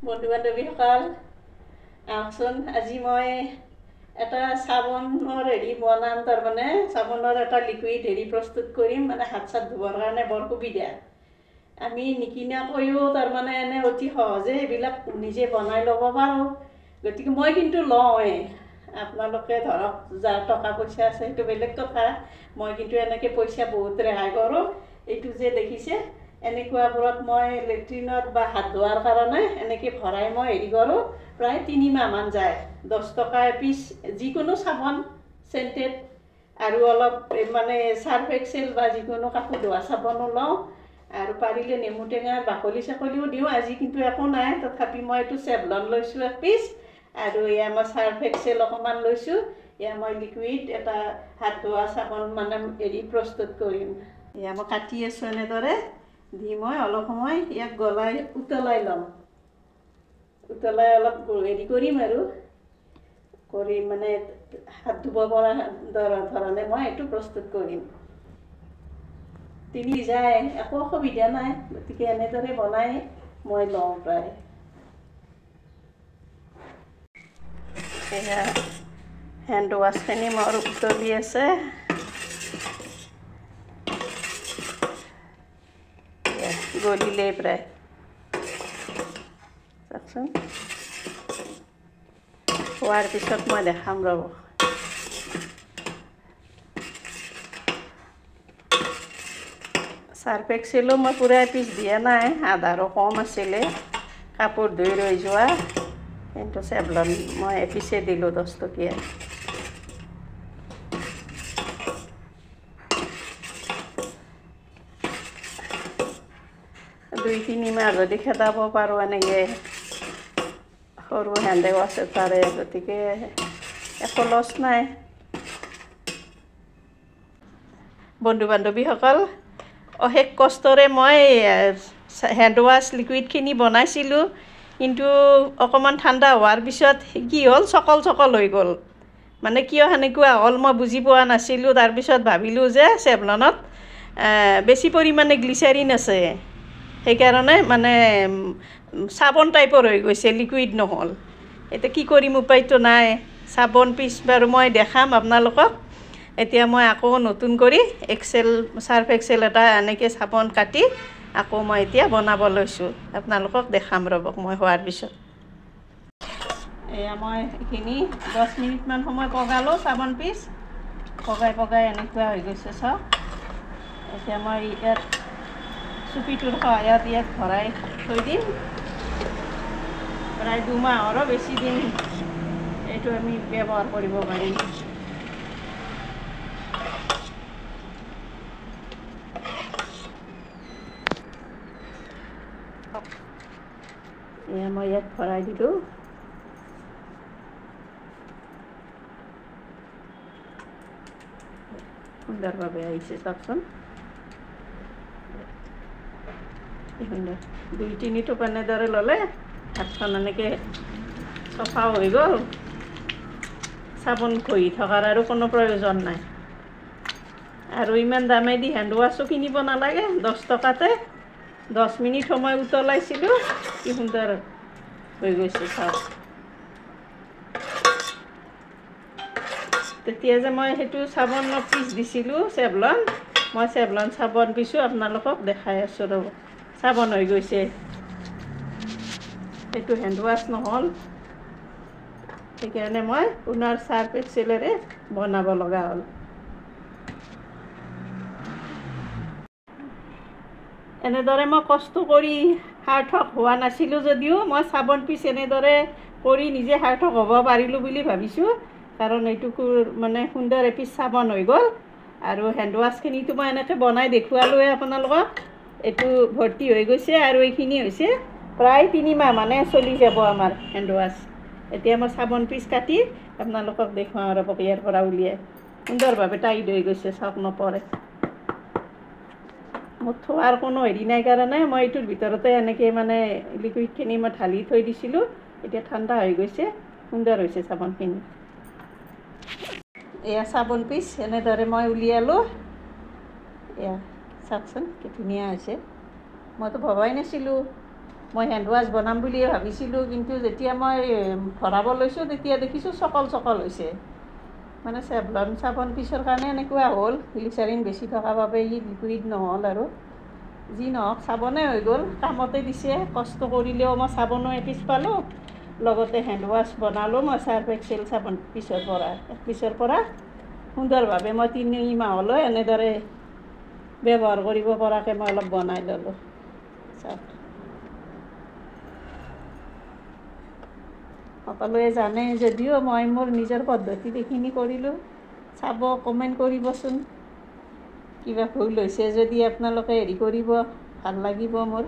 বন্ধু বান্ধৱীসকল আহকচোন আজি মই এটা চাবোনৰ বনাম তাৰমানে চাবোনৰ এটা লিকুইড প্ৰস্তুত কৰিম মানে হাত চাত ধুবৰ কাৰণে বৰ সুবিধা আমি নিকিনাকৈও তাৰমানে এনে অতি সহজে এইবিলাক নিজে বনাই ল'ব পাৰোঁ গতিকে মই কিন্তু লওঁৱেই আপোনালোকে ধৰক যাৰ টকা পইচা আছে সেইটো বেলেগ কথা মই কিন্তু এনেকৈ পইচা বহুত ৰেহাই কৰোঁ এইটো যে দেখিছে এনেকুৱাবোৰত মই লেট্ৰিনত বা হাত ধোৱাৰ কাৰণে এনেকৈ ভৰাই মই কৰোঁ প্ৰায় 3 মাহমান যায় 10 টকা এপিচ যিকোনো চাবোন চেণ্টেড আৰু অলপ মানে চাৰ্ফ এক্সেল বা যিকোনো কাপোৰ ধোৱা চাবোনো লওঁ আৰু পাৰিলে নেমু টেঙাৰ বাকলি চাকলিও দিওঁ আজি কিন্তু একো নাই তথাপি মই এইটো চেভলন লৈছোঁ এপিচ আৰু এয়া মই চাৰ্ফ এক্সেল অকণমান লৈছোঁ এয়া মই লিকুইড এটা হাত ধোৱা চাবোন মানে প্ৰস্তুত কৰিম এয়া মই কাটি আছোঁ এনেদৰে দি মই অলপ সময় ইয়াক গলাই উতলাই ল'ম উতলাই অলপ কৰিম আৰু কৰি মানে হাত ধুব পৰা ধৰণে মই এইটো প্ৰস্তুত কৰিম তিনি যায় একো অসুবিধা নাই গতিকে এনেদৰে বনাই মই লওঁ প্ৰায় এয়া হেণ্ড ৱাছখিনি মোৰ উতলি আছে গলিলেই প্ৰায় চাওকচোন হোৱাৰ পিছত মই দেখাম ৰ'ব চাৰ্ফ এক্সেলো মই পূৰা এপিচ দিয়া নাই আধাৰো কম আছিলে কাপোৰ ধুই ৰৈ যোৱা কিন্তু চেভলন মই এপিচে দিলোঁ 10 টকীয়া 2-3 মাহ যদি খেদাব পাৰোঁ এনেকৈ সৰু হেণ্ড ৱাছ এটাৰে গতিকে একো লছ নাই বন্ধু বান্ধৱীসকল অশেষ কষ্টৰে মই হেণ্ড ৱাছ লিকুইডখিনি বনাইছিলোঁ কিন্তু অকণমান ঠাণ্ডা হোৱাৰ পিছত কি হ'ল চকল হৈ গ'ল মানে কিয় সেনেকুৱা হ'ল মই বুজি পোৱা নাছিলোঁ তাৰপিছত ভাবিলোঁ যে চেভলনত বেছি পৰিমাণে গ্লিচাৰিন আছে সেইকাৰণে মানে চাবোন টাইপৰ হৈ গৈছে লিকুইড নহ'ল এতিয়া কি কৰিম উপায়তো নাই চাবোন পিচ বাৰু মই দেখাম আপোনালোকক এতিয়া মই আকৌ নতুন কৰি চাৰ্ফ এক্সেল এটা এনেকৈ চাবোন কাটি আকৌ মই এতিয়া বনাব লৈছোঁ আপোনালোকক দেখাম ৰ'বক মই হোৱাৰ পিছত এয়া মই এইখিনি 10 মিনিটমান সময় পগালোঁ চাবোন পিচ পগাই এনেকুৱা হৈ গৈছে চাওক এতিয়া মই ইয়াত চুপিটোৰ সহায়ত ইয়াত ভৰাই থৈ দিম প্ৰায় 2 মাহৰো বেছি দিন এইটো আমি ব্যৱহাৰ কৰিব পাৰিম এয়া মই ইয়াত ভৰাই দিলোঁ সুন্দৰভাৱে আহিছে চাওকচোন 2-3 টোপ এনেদৰে ল'লে হাতখন এনেকৈ চফা হৈ গ'ল চাবোন ঘঁহি থকাৰ আৰু কোনো প্ৰয়োজন নাই আৰু ইমান দামেদি হেণ্ড ৱাছো কিনিব নালাগে 10 টকাতে 10 মিনিট সময় উতলাইছিলোঁ কি সুন্দৰ হৈ গৈছে চাওক তেতিয়া যে মই সেইটো চাবোনৰ পিচ দিছিলোঁ চেভলন মই চেভলন চাবোন পিচো আপোনালোকক দেখাই আছোঁ ৰ'ব চাবোন হৈ গৈছে সেইটো হেণ্ড ৱাছ নহ'ল সেইকাৰণে মই পুনৰ চাৰ্ফ এক্সেলেৰে বনাব লগা হ'ল এনেদৰে মই কষ্ট কৰি সাৰ্থক হোৱা নাছিলোঁ যদিও মই চাবোন পিচ এনেদৰে কৰি নিজে সাৰ্থক হ'ব পাৰিলোঁ বুলি ভাবিছোঁ কাৰণ এইটো মানে সুন্দৰ এপিচ চাবোন হৈ গ'ল আৰু হেণ্ড ৱাছখিনিতো মই এনেকৈ বনাই দেখুৱালোৱে আপোনালোকক এইটো ভৰ্তি হৈ গৈছে আৰু এইখিনি হৈছে প্ৰায় 3 মাহ মানে চলি যাব আমাৰ হেণ্ড ৱাছ এতিয়া মই চাবোন পিচ কাটি আপোনালোকক দেখুৱাওঁ আৰু ইয়াৰ পৰা উলিয়াই সুন্দৰভাৱে টাইট হৈ গৈছে চাওক নপৰে মোৰ থোৱাৰ কোনো নাই কাৰণে মই এইটোৰ ভিতৰতে এনেকৈ মানে লিকুইডখিনি মই ঢালি থৈ দিছিলোঁ এতিয়া ঠাণ্ডা হৈ গৈছে সুন্দৰ হৈছে চাবোনখিনি এয়া চাবোন পিচ এনেদৰে মই উলিয়ালোঁ এয়া চাওকচোন কি ধুনীয়া হৈছে মইতো ভবাই নাছিলোঁ মই হেণ্ড ৱাছ বনাম বুলিয়ে ভাবিছিলোঁ, কিন্তু যেতিয়া মই ভৰাব লৈছোঁ তেতিয়া দেখিছোঁ চকল চকল হৈছে। মানে চেভলন চাবোন পিছৰ কাৰণে এনেকুৱা হ'ল, গ্লিচাৰিন বেছি থকাৰ বাবে ই লিকুইড নহ'ল আৰু। যি নহওক চাবোনে হৈ গ'ল, কামতে দিছে। কষ্ট কৰিলেও মই চাবোনো এপিচ পালোঁ, লগতে হেণ্ড ৱাছ বনালোঁ মই চাৰ্ফ এক্সেল চাবোন পিছৰ পৰা সুন্দৰভাৱে মই 3 মাহলৈ এনেদৰে ব্যৱহাৰ কৰিব পৰাকৈ মই অলপ বনাই ল'লোঁ। চাওক, সকলোৱে জানে যদিও মই মোৰ নিজৰ পদ্ধতিত এইখিনি কৰিলোঁ। চাব, কমেণ্ট কৰিবচোন। কিবা ভুল হৈছে যদি আপোনালোকে হেৰি কৰিব, ভাল লাগিব মোৰ।